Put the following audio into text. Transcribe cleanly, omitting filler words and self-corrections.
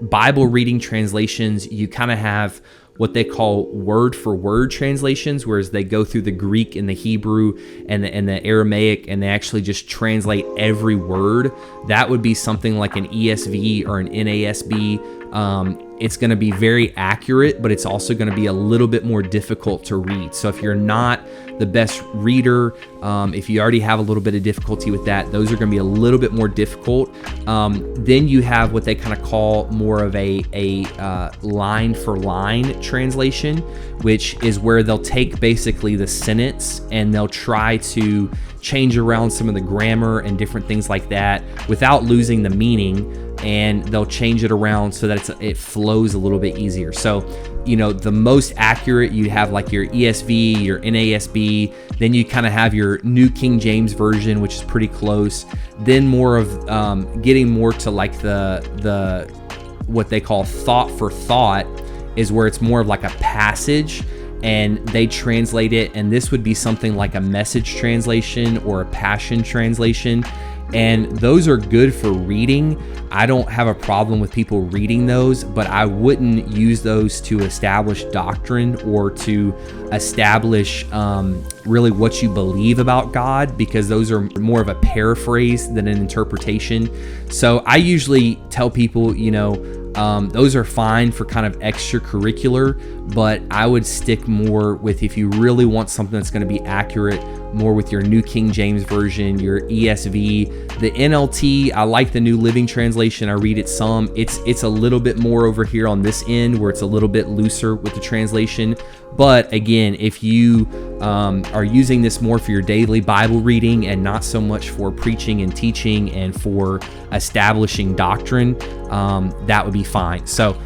Bible reading translations, you kind of have what they call word for word translations, whereas they go through the Greek and the Hebrew and the Aramaic, and they actually just translate every word. That would be something like an ESV or an NASB. It's going to be very accurate, but it's also going to be a little bit more difficult to read. So if you're not the best reader, if you already have a little bit of difficulty with that, those are going to be a little bit more difficult. Then you have what they kind of call more of a line for line translation, which is where they'll take basically the sentence and they'll try to change around some of the grammar and different things like that without losing the meaning, and they'll change it around so that it flows a little bit easier. So, the most accurate, you have like your ESV, your NASB, then you kind of have your New King James Version, which is pretty close. Then more of getting more to like the what they call thought for thought is where it's more of like a passage, and they translate it, and this would be something like a Message translation or a Passion translation. And those are good for reading. I don't have a problem with people reading those, but I wouldn't use those to establish doctrine or to establish really what you believe about God, because those are more of a paraphrase than an interpretation. So I usually tell people, those are fine for kind of extracurricular, but I would stick more with, if you really want something that's going to be accurate, more with your New King James Version, your ESV, the NLT. I like the New Living Translation. I read it some. It's a little bit more over here on this end where it's a little bit looser with the translation. But again, if you are using this more for your daily Bible reading and not so much for preaching and teaching and for establishing doctrine, that would be fine. So